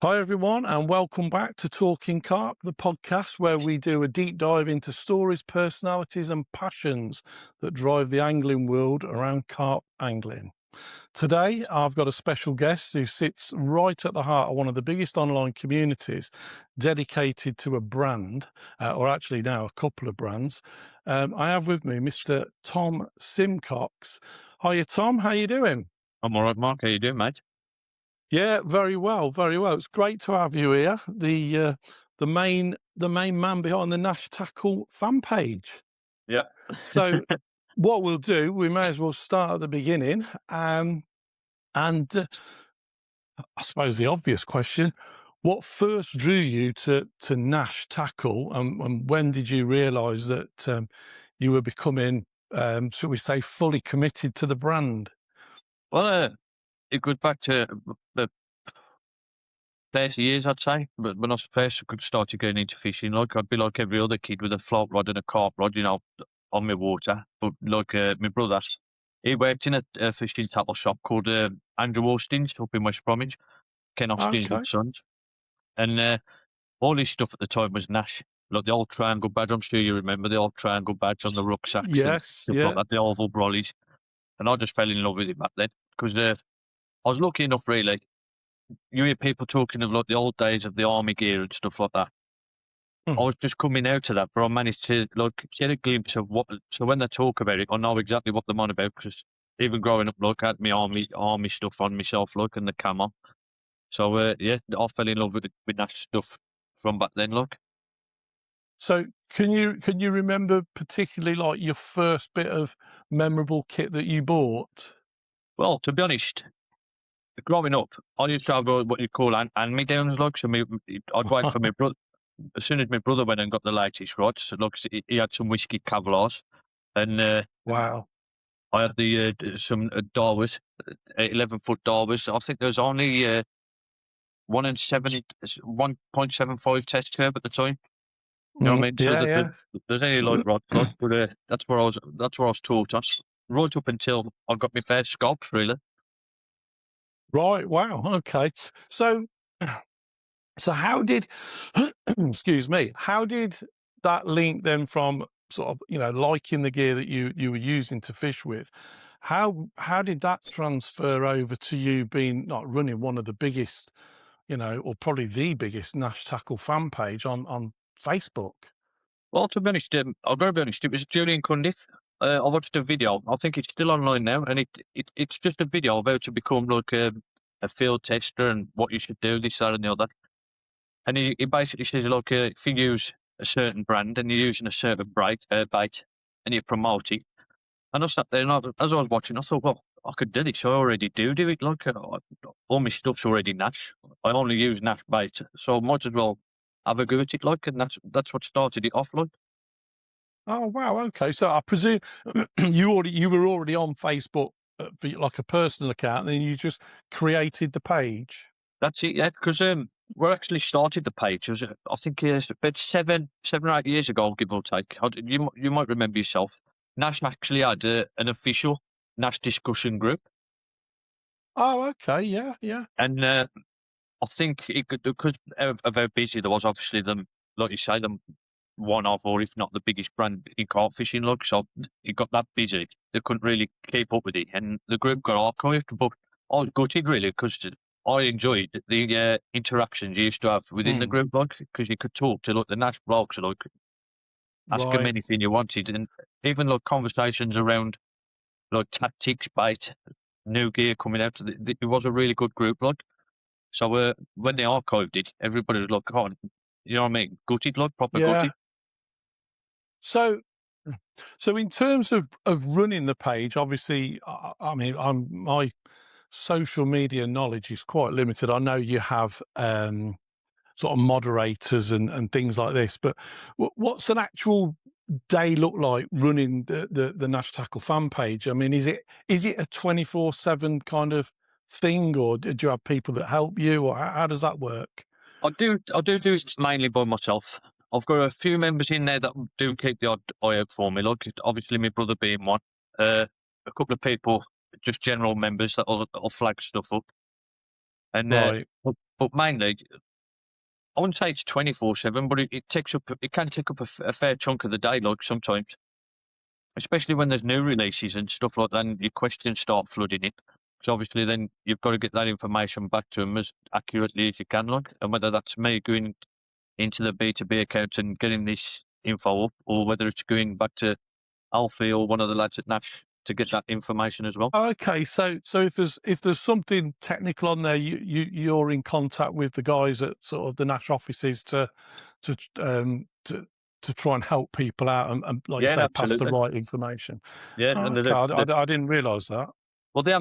Hi, everyone, and welcome back to Talking Carp, the podcast where we do a deep dive into stories, personalities, and passions that drive the angling world around carp angling. Today, I've got a special guest who sits right at the heart of one of the biggest online communities dedicated to a brand, or actually now a couple of brands. I have with me Mr. Tom Simcox. Hiya, Tom. How you doing? I'm all right, Mark. How you doing, mate? Yeah, very well, very well. It's great to have you here. The main man behind the Nash Tackle fan page. Yeah. So, what we'll do, we may as well start at the beginning. And I suppose the obvious question: what first drew you to Nash Tackle, and when did you realise that you were becoming, shall we say, fully committed to the brand? Well, it goes back to the 30 years, I'd say. But when I first started getting into fishing, like I'd be like every other kid with a float rod and a carp rod, on my water. But like my brother, he worked in a fishing tackle shop called Andrew Austin's up in West Bromwich, Ken Austin's Okay. and Sons. And all his stuff at the time was Nash. Like the old triangle badge, I'm sure you remember the old triangle badge on the rucksacks and Yes. stuff like Yeah. that, the oval brollies. And I just fell in love with it back then because I was lucky enough, really. You hear people talking of like the old days of the army gear and stuff like that. I Mhm. was just coming out of that, but I managed to like get a glimpse of what. So when they talk about it, I know exactly what they're on about because even growing up, like I had my army stuff on myself, like and the camo. So yeah, I fell in love with that stuff from back then, like. So can you remember particularly like your first bit of memorable kit that you bought? Well, to be honest, growing up, I used to have what you call hand-me-downs, like. So I'd wait for my brother. As soon as my brother went and got the latest rods, so look, he had some whiskey Kevlars, and Wow. I had some Darwas, 11-foot Darwas. I think there was only 1.75 test curve at the time. You know what I mean? So Yeah, yeah. there's only like rods, like, but that's where I was taught us right up until I got my first scalps, really. Right. Wow. Okay. So so how did excuse me, how did that link then from sort of, liking the gear that you were using to fish with, how did that transfer over to you being not running one of the biggest, or probably the biggest Nash Tackle fan page on Facebook? Well, to be honest, I've got to be honest, it was Julian Cundiff. I watched a video. I think it's still online now, and it's just a video about to become like a field tester and what you should do, this, that, and the other. And he basically says, look, if you use a certain brand and you're using a certain bait and you promote it. And I sat there and as I was watching, I thought, well, I could do this. I already do it. Like, all my stuff's already Nash. I only use Nash bait, so I might as well have a go at it, like, and that's what started it off, like. Oh wow, okay. So I presume you were already on Facebook for like a personal account, and then you just created the page. That's it, yeah, because we actually started the page. It was, I think it's about 7 or 8 years ago, give or take. You might remember yourself. Nash actually had an official Nash discussion group. Oh, okay, yeah, yeah. And I think it could, because of how busy there was, obviously, them, like you say, them one of, or if not the biggest brand in carp fishing, like, so it got that busy, they couldn't really keep up with it, and the group got archived. But I was gutted, really, because I enjoyed the interactions you used to have within the Mm, group, like, because you could talk to, like, the Nash blokes, like, ask them right. anything you wanted, and even, like, conversations around, like, tactics, bait, new gear coming out. It was a really good group, like. So when they archived it, everybody was like, "Oh, you know what I mean? Gutted, like proper Yeah. gutted." So so in terms of running the page, obviously, I mean, my social media knowledge is quite limited. I know you have sort of moderators and things like this, but what's an actual day look like running the Nash Tackle fan page? I mean, is it a 24/7 kind of thing, or do you have people that help you, or how does that work? I do it mainly by myself. I've got a few members in there that do keep the odd eye out for me. Like obviously my brother being one. A couple of people, just general members that'll flag stuff up. And Right. but mainly, I wouldn't say it's 24/7, but it can take up a fair chunk of the day, like sometimes, especially when there's new releases and stuff like that, and your questions start flooding in. So obviously, then you've got to get that information back to them as accurately as you can, like, and whether that's me going into the B2B account and getting this info up, or whether it's going back to Alfie or one of the lads at Nash to get that information as well. Okay, so if there's something technical on there, you're in contact with the guys at sort of the Nash offices to to try and help people out and like you Yeah, say, pass the absolutely. right information. Yeah, and Okay, I didn't realise that. well, they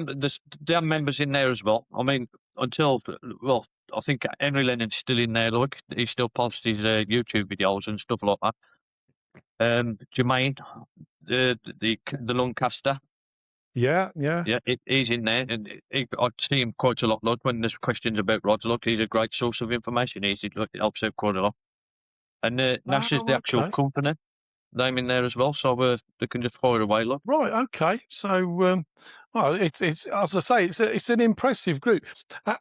have members in there as well. I mean, until well, I think Henry Lennon's still in there. Look, he still posts his YouTube videos and stuff like that. Jermaine, the Lancaster, Yeah, yeah. yeah, he's in there, and I see him quite a lot. Look, when there's questions about rods, look, he's a great source of information. He helps out quite a lot. And Nash is the Oh, actual okay. company name in there as well, so they can just fire away. Look, Right. Okay. So, well, it's as I say, it's an impressive group. Uh,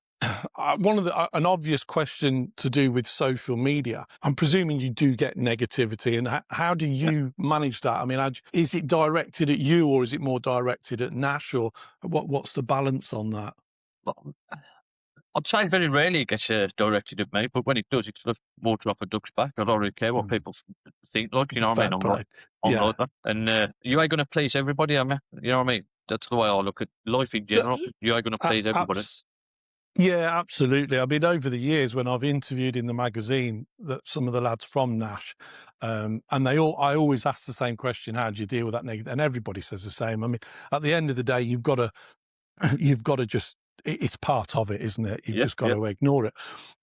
one of the an obvious question to do with social media. I'm presuming you do get negativity, and how do yeah. you manage that? I mean, is it directed at you, or is it more directed at Nash, or what's the balance on that? Well, I'd say very rarely it gets directed at me, but when it does, it's sort of water off a duck's back. I don't really care what Mm, people think, like, you know what I fair mean? play. I'm Yeah. like that. And you ain't going to please everybody, am you? You know what I mean? That's the way I look at life in general. You ain't going to Uh, please everybody. Yeah, absolutely. I mean, over the years, when I've interviewed in the magazine that some of the lads from Nash, and I always ask the same question: how do you deal with that negative? And everybody says the same. I mean, at the end of the day, you've got to, you've got to just, it's part of it, isn't it? You've Yeah, just got yeah. to ignore it.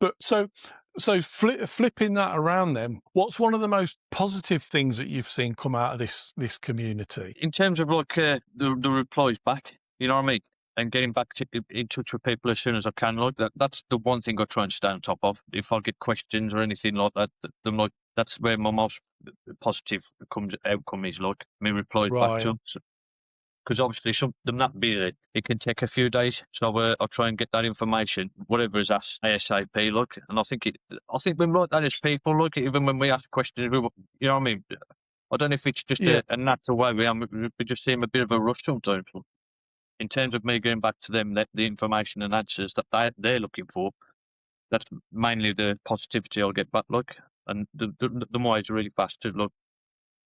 But so flipping that around, then, what's one of the most positive things that you've seen come out of this community? In terms of like the replies back, you know what I mean? And getting back in touch with people as soon as I can, like that's the one thing I try and stay on top of. If I get questions or anything like that, I'm like, that's where my most positive outcome is, like me replies back to Right. them. Because obviously some them not busy, it can take a few days. So I'll try and get that information, whatever is asked ASAP, look. And I think we're like that as people, look, even when we ask questions, you know what I mean? I don't know if it's just Yeah. a natural way we just seem a bit of a rush sometimes. In terms of me going back to them, the information and answers that they're looking for, that's mainly the positivity I'll get back, look. And the more it's really fast to look,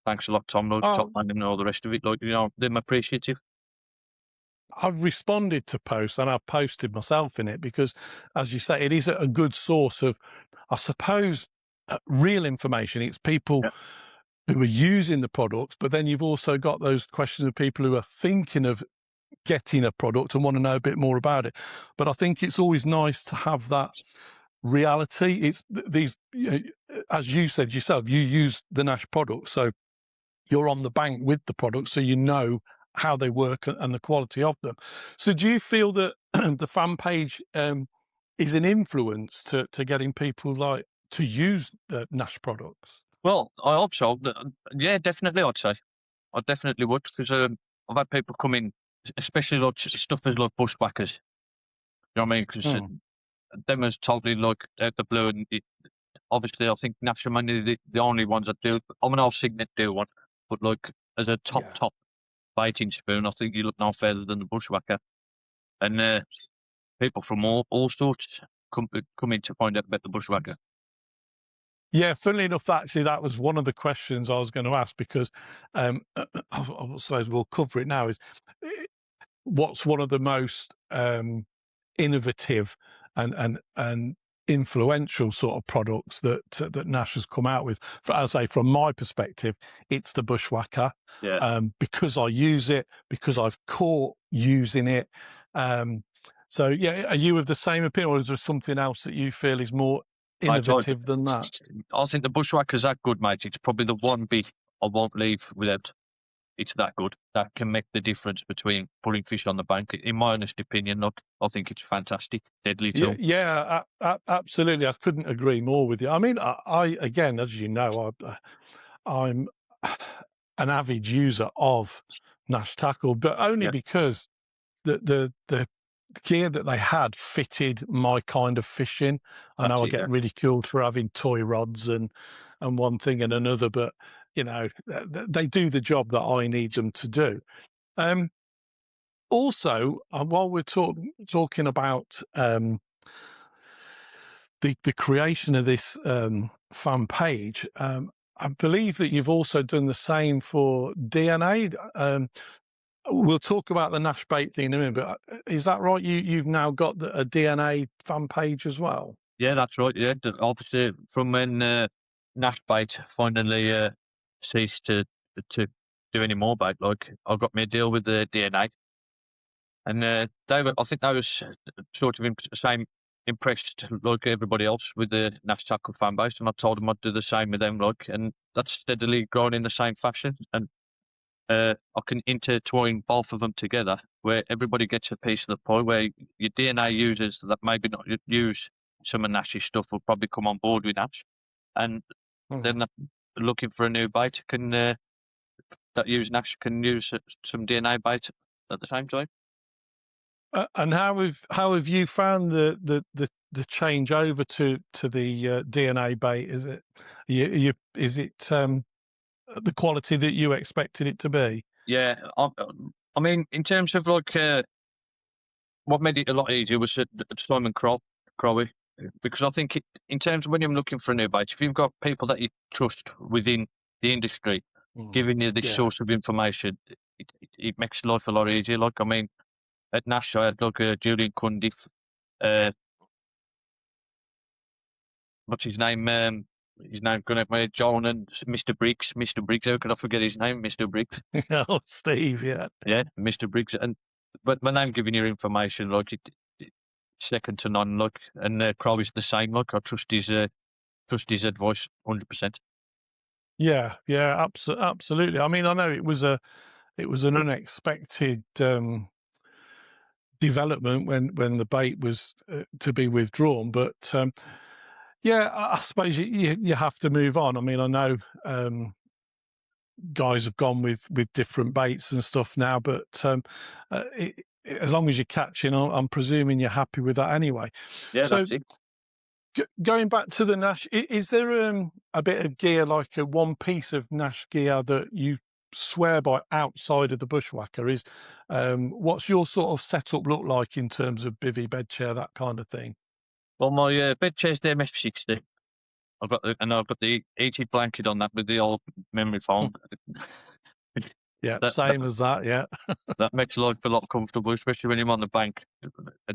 thanks a lot, Tom, look, top Oh, man, and all the rest of it, like, you know, they're appreciative. I've responded to posts and I've posted myself in it because, as you say, it is a good source of, I suppose, real information. It's people Yeah. who are using the products, but then you've also got those questions of people who are thinking of getting a product and want to know a bit more about it. But I think it's always nice to have that reality. It's these, as you said yourself, you use the Nash products, so you're on the bank with the product, so you know how they work and the quality of them. So do you feel that the fan page is an influence to getting people like to use Nash products? Well, I hope so. Yeah, definitely, I'd say. I definitely would, because I've had people come in, especially like stuff as like bushwhackers. You know what I mean? Because Hmm. them is totally like out the blue, and obviously I think National Money the only ones that do. I'm an old Signet do one, but like as a Yeah. top baiting spoon, I think you look no further than the bushwhacker. And people from all sorts come in to find out about the bushwhacker. Yeah, funnily enough, actually, that was one of the questions I was going to ask because I suppose we'll cover it now. Is what's one of the most innovative and influential sort of products that Nash has come out with? As I say, from my perspective, it's the Bushwhacker Yeah, because I use it, because I've caught using it. Um, so, yeah, are you of the same opinion, or is there something else that you feel is more I told innovative than that? I think the bushwhacker's that good, mate. It's probably the one bit I won't leave without. It's that good. That can make the difference between pulling fish on the bank. In my honest opinion, look, I think it's fantastic. Deadly Yeah, too. yeah, absolutely. I couldn't agree more with you. I mean, I again, as you know, I'm an avid user of Nash Tackle, but only Yeah, because the gear that they had fitted my kind of fishing. I That's know I it. Yeah. get ridiculed for having toy rods and one thing and another, but they do the job that I need them to do. Um, Also, while we're talking about the creation of this fan page, I believe that you've also done the same for DNA. We'll talk about the Nash bait thing in a minute, but is that right? You've now got a DNA fan page as well. Yeah, that's right. Yeah, obviously from when Nash bait finally ceased to do any more bait, like I got me a deal with the DNA, and I think they was sort of same impressed like everybody else with the Nash Tackle fan base, and I told them I'd do the same with them, like, and that's steadily grown in the same fashion, and I can intertwine both of them together, where everybody gets a piece of the pie. Where your DNA users that maybe not use some of Nash's stuff will probably come on board with Nash, and Mhm. then looking for a new bait can that use Nash can use some DNA bait at the same time. And how have you found the change over to the DNA bait? Is it is it the quality that you expected it to be? Yeah, I mean, in terms of like what made it a lot easier was Simon Crowe, because I think in terms of when you're looking for a new bait, if you've got people that you trust within the industry Mm. giving you this Yeah. source of information, it makes life a lot easier. Like, I mean, at Nash, I had like Julian Cundiff, uh, what's his name? His name going out my head, John and Mr. Briggs. Mr. Briggs, how could I forget his name? Mr. Briggs. Oh, Steve, yeah. Yeah, Mr. Briggs. And but when I'm giving you information, like it second to none, like, and Crowley's the same. Like, I trust his advice 100%. Yeah, yeah, absolutely. I mean, I know it was an unexpected development when the bait was to be withdrawn, but yeah, I suppose you have to move on. I mean, I know guys have gone with different baits and stuff now, but as long as you're catching, I'm presuming you're happy with that anyway. Yeah, So that's it. going back to the Nash, is there a bit of gear, like a one piece of Nash gear that you swear by outside of the Bushwhacker? Is what's your sort of setup look like in terms of bivvy, bed chair, that kind of thing? Well, my bed chair's the MF60. I've got the heated blanket on that with the old memory foam. Yeah, that that same as that. Yeah, that makes life a lot comfortable, especially when you're on the bank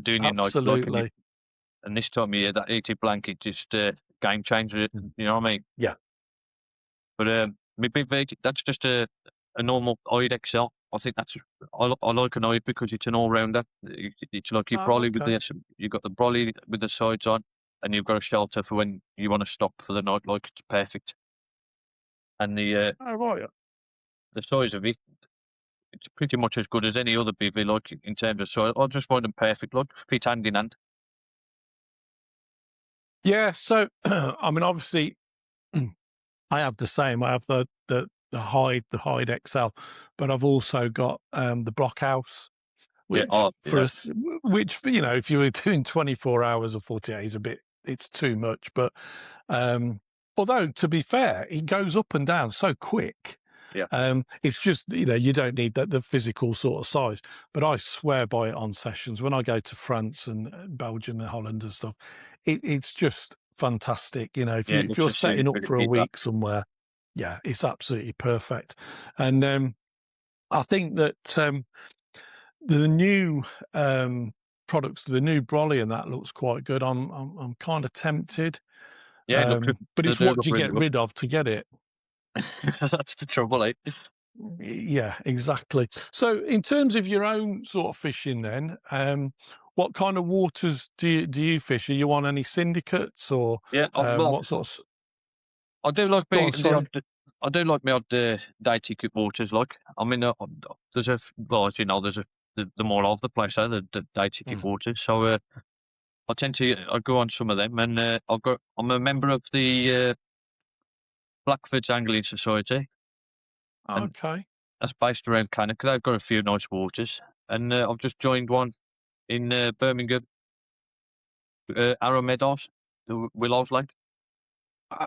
doing your nights, like, absolutely. and this time of year, that heated blanket just game changer. You know what I mean? Yeah. But my big veg, that's just a normal Oid XL. I think I like an Oid because it's an all rounder. It's like your Oh, brolly with okay. this. You've got the brolly with the sides on, and you've got a shelter for when you want to stop for the night. Like, it's perfect. And Oh, right. the size of it, it's pretty much as good as any other bivvy. Like, in terms of size, I just find them perfect. Like, fit hand in hand. Yeah. So, I mean, obviously, I have the same. I have the Hyde XL, but I've also got the Blockhouse, Yeah. which Oh, for yeah. us, which if you were doing 24 hours or 48 is a bit, it's too much. But although to be fair, it goes up and down so quick. Yeah. It's just you don't need the physical sort of size. But I swear by it on sessions when I go to France and Belgium and Holland and stuff. It's just fantastic. Yeah. If It's you're a suited setting for up the for a kit. That. week somewhere, yeah, it's absolutely perfect. And I think that the new products, the new brolly, and that looks quite good. I'm kind of tempted, Yeah. Look, but they it's do what look do you really get good. rid of to get it? That's the trouble, eh? Yeah, exactly. So, in terms of your own sort of fishing, then, what kind of waters do you fish? Are you on any syndicates or Yeah. Well, what sort of? I do like Go me on, the sorry. odd. I do like me odd day ticket waters. Like, I mean, there's well, as you know, there's the more of the place, the day ticket Mm. waters. So I go on some of them, and I'm a member of the Blackford's Angling Society, and Okay. that's based around Cannock. They've got a few nice waters, and I've just joined one. in Birmingham, Arrow Meadows, the Willows Lake.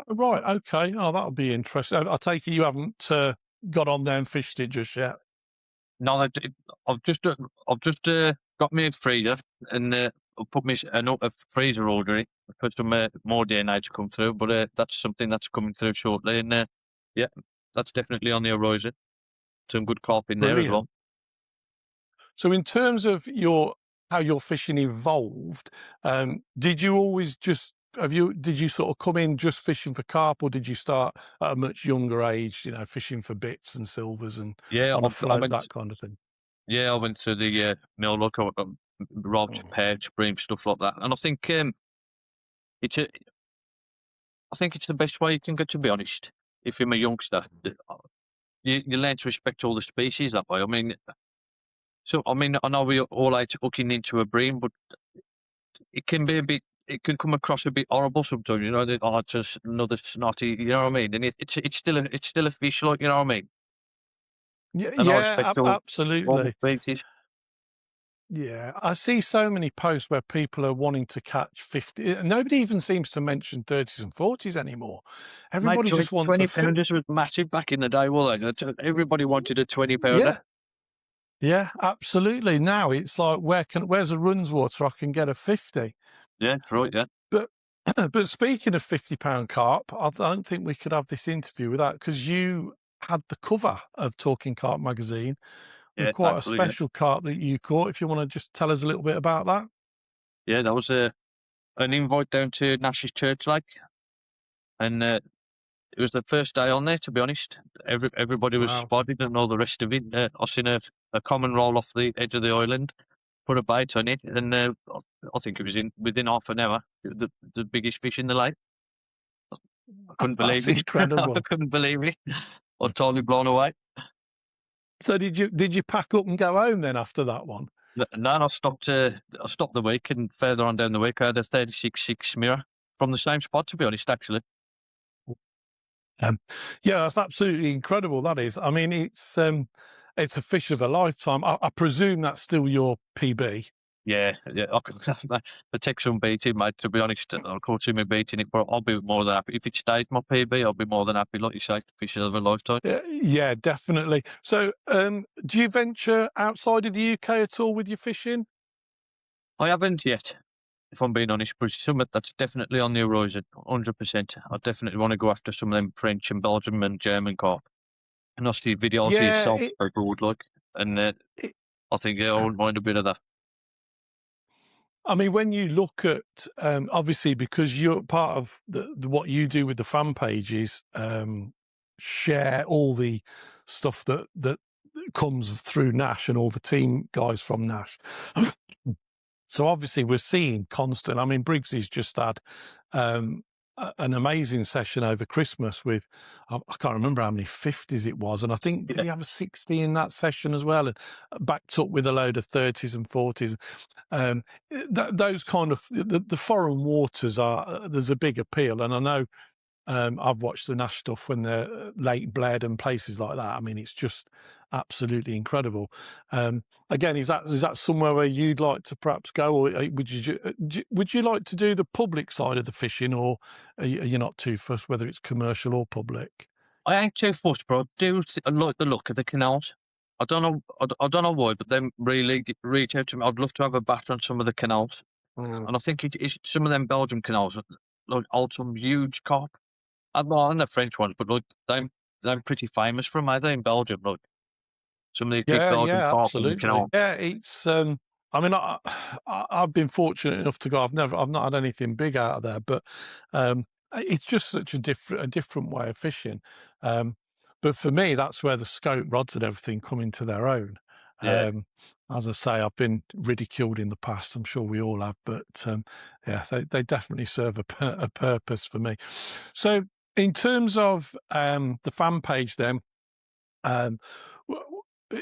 Right, okay. Oh, that'll be interesting. I take it you haven't got on there and fished it just yet. No, I've just got me a freezer and I've put me a freezer order in for some more DNA to come through. But that's something that's coming through shortly, and yeah, that's definitely on the horizon. Some good carp in there as Brilliant. well. So in terms of how your fishing evolved, did you always did you sort of come in just fishing for carp, or did you start at a much younger age, fishing for bits and silvers and Yeah, on a I float, went. that kind of thing? Yeah, I went to the mill. Look, I got rods, Oh, perch, bream, stuff like that, and it's a, I think it's the best way you can go. To be honest, if you're a youngster, you learn to respect all the species that way. I know we all like hooking into a bream, but it can be a bit. It can come across a bit horrible sometimes. That it's just another snotty. You know what I mean? And it's still a fish, like, you know what I mean. yeah, And I yeah, respect all the absolutely. species. Yeah, I see so many posts where people are wanting to catch 50. Nobody even seems to mention 30s and 40s anymore. Mate, Everybody just wants 20 pounders was massive back in the day, wasn't it? Everybody wanted a 20 pounder. yeah, yeah, absolutely. Now it's like, where's a runs water I can get a 50? Yeah, that's right. Yeah, But but speaking of £50 carp, I don't think we could have this interview without, because you had the cover of Talking Carp magazine with yeah, quite a thankfully, yeah, special carp that you caught. If you want to just tell us a little bit about that. yeah. That was an invite down to Nash's Church Lake, and it was the first day on there. To be honest, everybody was Wow. spotted and all the rest of it. I seen a common roll off the edge of the island, put a bait on it, and I think it was in within half an hour. The biggest fish in the lake. I couldn't That's believe it. I incredible. couldn't believe it. I was totally blown away. So did you pack up and go home then after that one? No, I stopped. I stopped the week, and further on down the week, I had a 36.6 mirror from the same spot. To be honest, actually. Um, yeah, that's absolutely incredible. That is. I mean, it's a fish of a lifetime. I presume that's still your PB. Yeah, yeah. The Texan beating, mate. To be honest, I can't see me beating it, but I'll be more than happy if it stays my PB. I'll be more than happy, like you say, fish of a lifetime. Yeah, definitely. So, do you venture outside of the UK at all with your fishing? I haven't yet, if I'm being honest, but it's something that's definitely on the horizon. 100%. I definitely want to go after some of them French and Belgium and German carp. And I see videos of Yeah, yourself, so good, like, and it I think, yeah, I wouldn't mind a bit of that. I mean, when you look at obviously, because you're part of what you do with the fan pages, share all the stuff that comes through Nash and all the team guys from Nash. So obviously, we're seeing constant. I mean, Briggsy's just had an amazing session over Christmas with, I can't remember how many 50s it was, and I think, did Yeah, he have a 60 in that session as well, and backed up with a load of 30s and 40s. Those kind of the foreign waters are, there's a big appeal, and I know I've watched the Nash stuff when they're Lake Bled and places like that. I mean, it's just absolutely incredible. Again, is that somewhere where you'd like to perhaps go, or would you like to do the public side of the fishing, or are you not too fussed whether it's commercial or public? I ain't too fussed, bro. I like the look of the canals. I don't know why, but them really reach out to me. I'd love to have a bat on some of the canals, Mm. and I think it's some of them Belgian canals, like hold some huge carp. And the French ones, but like they're pretty famous for them, are they, in Belgium? Like some of these big Yeah, Belgian yeah, carp in the absolutely. canal. Yeah, it's. I mean, I've been fortunate enough to go. I've not had anything big out of there, but it's just such a different way of fishing. Um, but for me, that's where the scope rods and everything come into their own. Yeah, Um, as I say, I've been ridiculed in the past. I'm sure we all have, but yeah, they definitely serve a purpose for me. So, in terms of the fan page, then. Um,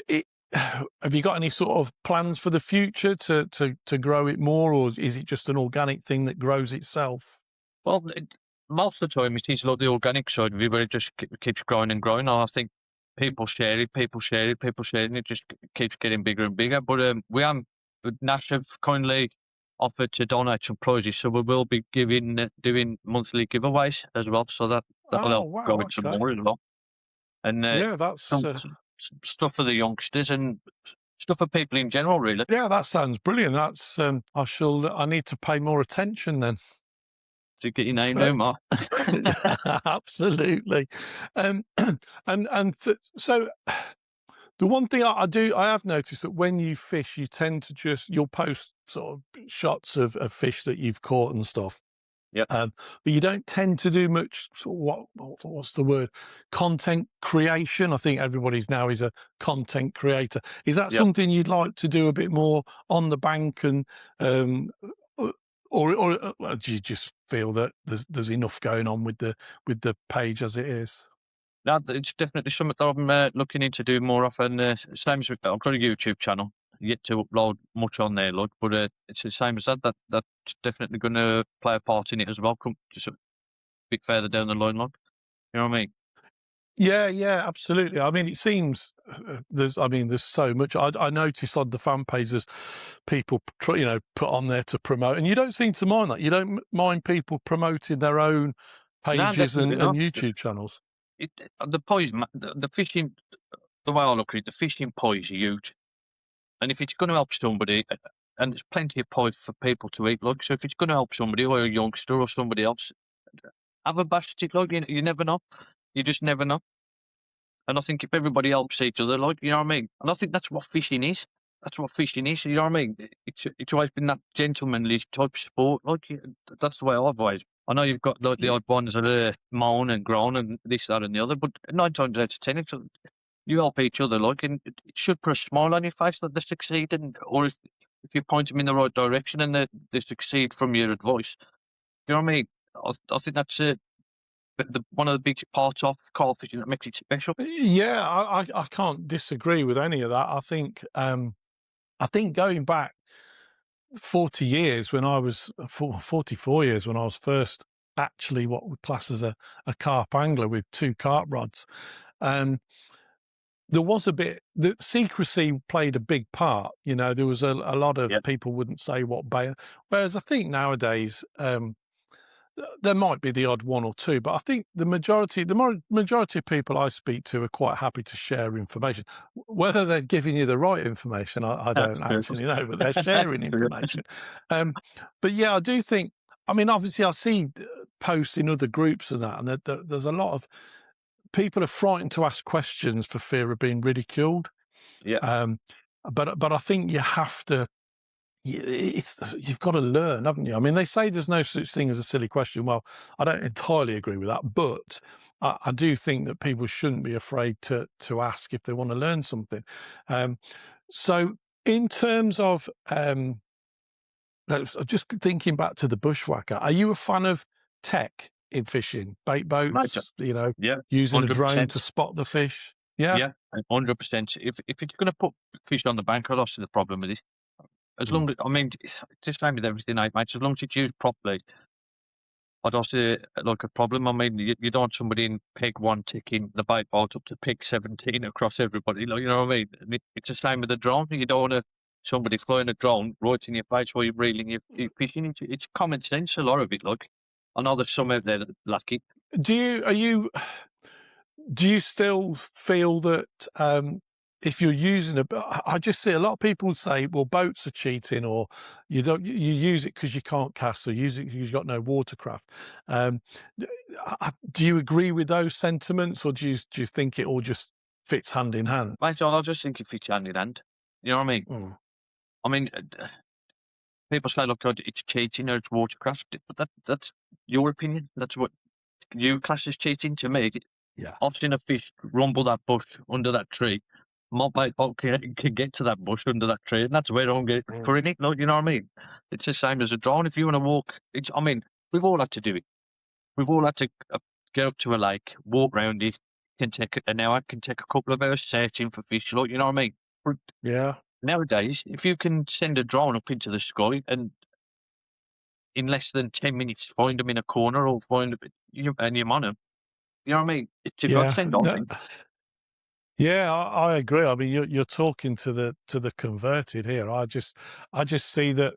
it, have you got any sort of plans for the future to grow it more, or is it just an organic thing that grows itself? well, most of the time it is like the organic side of it, where it just keeps growing and growing. And I think people share it, people share it, people share it, and it just keeps getting bigger and bigger. But we are Nash have kindly offered to donate some prizes, so we will be doing monthly giveaways as well. So that'll Oh, help grow wow, it some okay. more as well. And Yeah, that's stuff for the youngsters and stuff for people in general, really, yeah, that sounds brilliant. That's I need to pay more attention then. to get your name known But more. absolutely. So the one thing I have noticed that when you fish, you tend to you'll post sort of shots of fish that you've caught and stuff. Yep, But you don't tend to do much sort of what's the word? Content creation. I think everybody's now is a content creator. Is that yep. something you'd like to do a bit more on the bank and um, uh, or do you just feel that there's enough going on with the page as it is? No, it's definitely something that I'm looking into doing more often. Same as I've got a YouTube channel, yet to upload much on there, like, but it's the same as that's definitely going to play a part in it as well. Come just a bit further down the line, like, you know what I mean? Yeah, yeah, absolutely. I mean, it seems there's so much. I noticed on the fan page there's people, put on there to promote, and you don't seem to mind that. You don't mind people promoting their own No, pages definitely and not. YouTube channels. The pies, the fishing, the way I look at it, the fishing pies are huge. And if it's going to help somebody, and there's plenty of pies for people to eat, like, so if it's going to help somebody or a youngster or somebody else, have a bash at it, like, you never know. You just never know. And I think if everybody helps each other, like, you know what I mean? And I think that's what fishing is. That's what fishing is, you know what I mean? It's always been that gentlemanly type of sport, like, that's the way I've always. I know you've got like the Y- odd ones that are moan and groan and this, that, and the other, but 9 times out of 10, you help each other, like, and it should put a smile on your face that they succeed, and or if you point them in the right direction and they succeed from your advice, you know what I mean? I think that's one of the big parts of carp fishing that makes it special. Yeah, I can't disagree with any of that. I think going back 40 years when I was 44 years when I was first actually what we class as a carp angler with two carp rods. Um, there was a bit the secrecy played a big part. There was a lot of Yeah, people wouldn't say what bait. Whereas I think nowadays, there might be the odd one or two, but I think the majority of people I speak to are quite happy to share information. Whether they're giving you the right information, I that's don't true. actually know, but they're sharing That's true. information. Um, but yeah, I do think. I mean, obviously, I see posts in other groups and that, and there's a lot of people are frightened to ask questions for fear of being ridiculed. Yeah, Um, but I think you have to. You've got to learn, haven't you? I mean, they say there's no such thing as a silly question. Well, I don't entirely agree with that, but I do think that people shouldn't be afraid to ask if they want to learn something. Um, so, in terms of just thinking back to the bushwhacker, are you a fan of tech in fishing, bait major. boats? Yeah, Using a drone 100%. to spot the fish? Yeah. Yeah, 100%. If it's going to put fish on the bank, I don't see the problem with it. As Mm. long as, I mean, it's just same with everything, mate. As long as it's used properly, I don't see like a problem. I mean, you don't want somebody in peg one ticking the bait boat up to peg 17 across everybody. Like, you know what I mean? And it's the same with the drone. You don't want somebody flying a drone right in your face while you're reeling your fishing. It's common sense, a lot of it. Like, I know there's some out there that lack it. Do you are you Do you still feel that if you're using I just see a lot of people say, "Well, boats are cheating," or you use it because you can't cast, or use it because you've got no watercraft. Um, do you agree with those sentiments, or do you think it all just fits hand in hand? Mate, I just think it fits hand in hand. You know what I mean? Mm, I mean, people say, "Look, it's cheating or it's watercraft," but that's your opinion. That's what you class as cheating. To me, yeah, I've seen a fish rumble that bush under that tree. My bait boat can get to that bush under that tree, and that's where I'm mm, putting it. Like, you know what I mean? It's the same as a drone. If you want to walk, I mean, we've all had to do it. We've all had to get up to a lake, walk round it. Can take an hour. Can take a couple of hours searching for fish. Like, you know what I mean? But yeah, nowadays, if you can send a drone up into the sky and in less than 10 minutes find them in a corner or find them, and you're on them, you know what I mean? It's a yeah. godsend, I No, think. Yeah, I agree. I mean, you're talking to the converted here. I just see that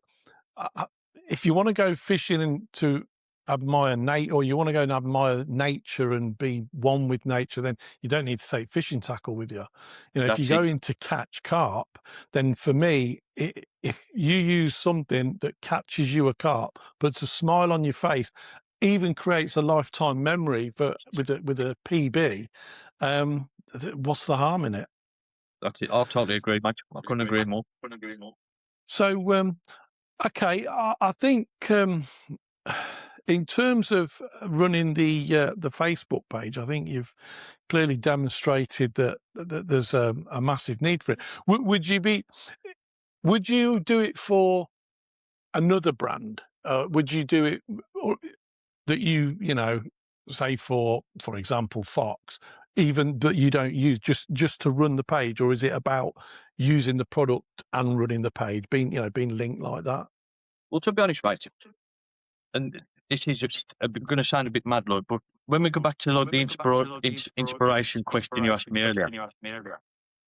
if you want to go fishing and to admire or you want to go and admire nature and be one with nature, then you don't need to take fishing tackle with you. You know, if you That's go it. in to catch carp, then for me, if you use something that catches you a carp, puts a smile on your face, even creates a lifetime memory with a PB, what's the harm in it? That's it. I totally agree, mate. I couldn't agree more. So, okay, I think in terms of running the Facebook page, I think you've clearly demonstrated that there's a massive need for it. Would you do it for another brand? Would you do it or that you know, say for example, Fox, even that you don't use just to run the page, or is it about using the product and running the page, being linked like that? Well, to be honest, mate, and this is just going to sound a bit mad, Lloyd, but when we go back to like the inspiration question you asked me earlier,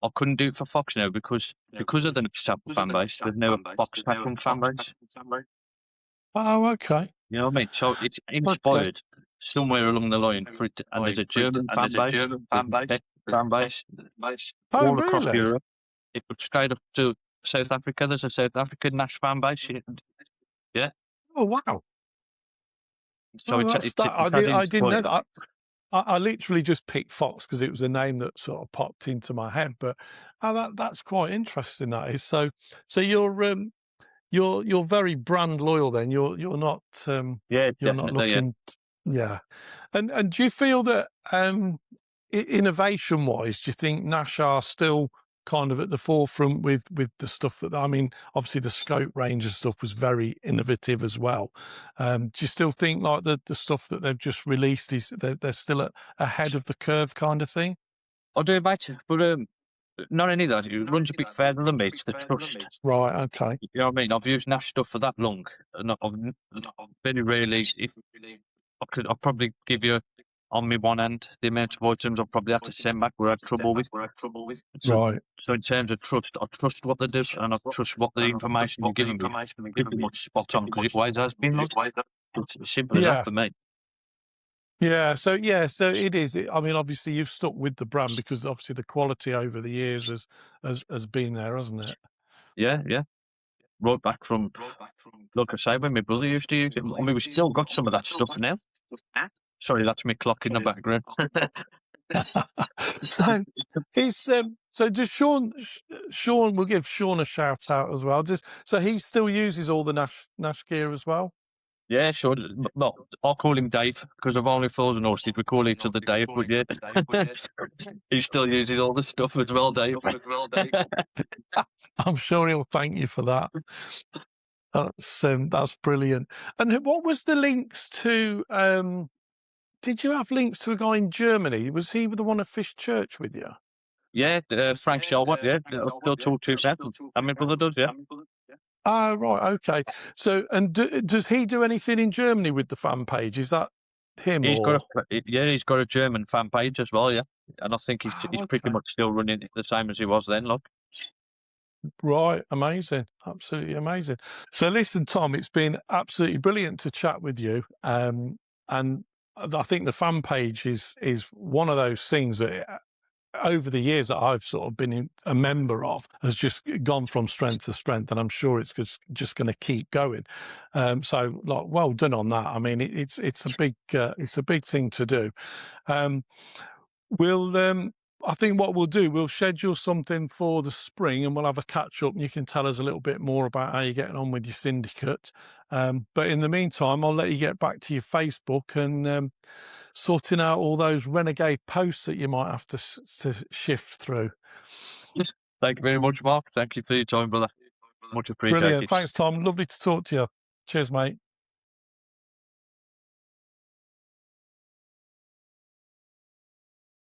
I couldn't do it for Fox now because of the Nash Tackle fan base. There's now a Fox Tackle fan base. Oh, okay. You know what I mean? So it's Okay. inspired somewhere along the line for it, and there's a German fan base, there's a Czech fan base, Oh, all across really? Europe. It goes straight up to South Africa. There's a South African Nash fan base. Yeah. Oh, wow. So Oh, it's that's it's that. it has I didn't know inspired. that. I literally just picked Fox because it was a name that sort of popped into my head. But that's quite interesting. That is so you're very brand loyal. Then Yeah, you're not definitely. Yeah. looking. Yeah, and do you feel that innovation wise, do you think Nash are still kind of at the forefront with the stuff that I mean? Obviously, the scope range and stuff was very innovative as well. Do you still think like the stuff that they've just released is they're still ahead of the curve kind of thing? I do, mate. But not only that, it runs a bit further than me. It's the trust. Right. Okay. You know what I mean? I've used Nash stuff for that long, and very rarely, if I'd probably give you on me one hand the amount of items I've probably had to send back where I had trouble with. So, Right. so in terms of trust, I trust what they do, and I trust what the information you're giving me is pretty much spot on because it always has been. Like, it's as simple as that Yeah. for me. So it is. I mean, obviously, you've stuck with the brand because obviously the quality over the years has been there, hasn't it? Yeah, yeah. Right back from, like I say, when my brother used to use it. I mean, we've still got some of that stuff now. Sorry, that's me clock in the background. So so does Sean will give Sean a shout out as well. So he still uses all the Nash gear as well. Yeah, sure. Well, I'll call him Dave because I've only fallen horses. We call each other Dave, but yeah, he still uses all the stuff as well, Dave. I'm sure he'll thank you for that. That's brilliant. And what was the links to? Did you have links to a guy in Germany? Was he the one who fished church with you? Yeah, Frank Shelwatt, yeah, still talk to him. And my brother does, yeah. Ah, right, okay. So, and does he do anything in Germany with the fan page? Is that him He's got or? he's got a German fan page as well, yeah. And I think Oh, he's pretty okay. much still running it the same as he was then, look. Right, amazing, absolutely amazing. So, listen, Tom, it's been absolutely brilliant to chat with you. And I think the fan page is one of those things that over the years that I've sort of been a member of has just gone from strength to strength, and I'm sure it's just going to keep going. So, like, well done on that. I mean, it's a big thing to do. Um, we'll I think what we'll do, we'll schedule something for the spring, and we'll have a catch up, and you can tell us a little bit more about how you're getting on with your syndicate. But in the meantime, I'll let you get back to your Facebook and sorting out all those renegade posts that you might have to shift through. Thank you very much, Mark. Thank you for your time, brother. Much Brilliant. appreciated. Thanks, Tom. Lovely to talk to you. Cheers, mate.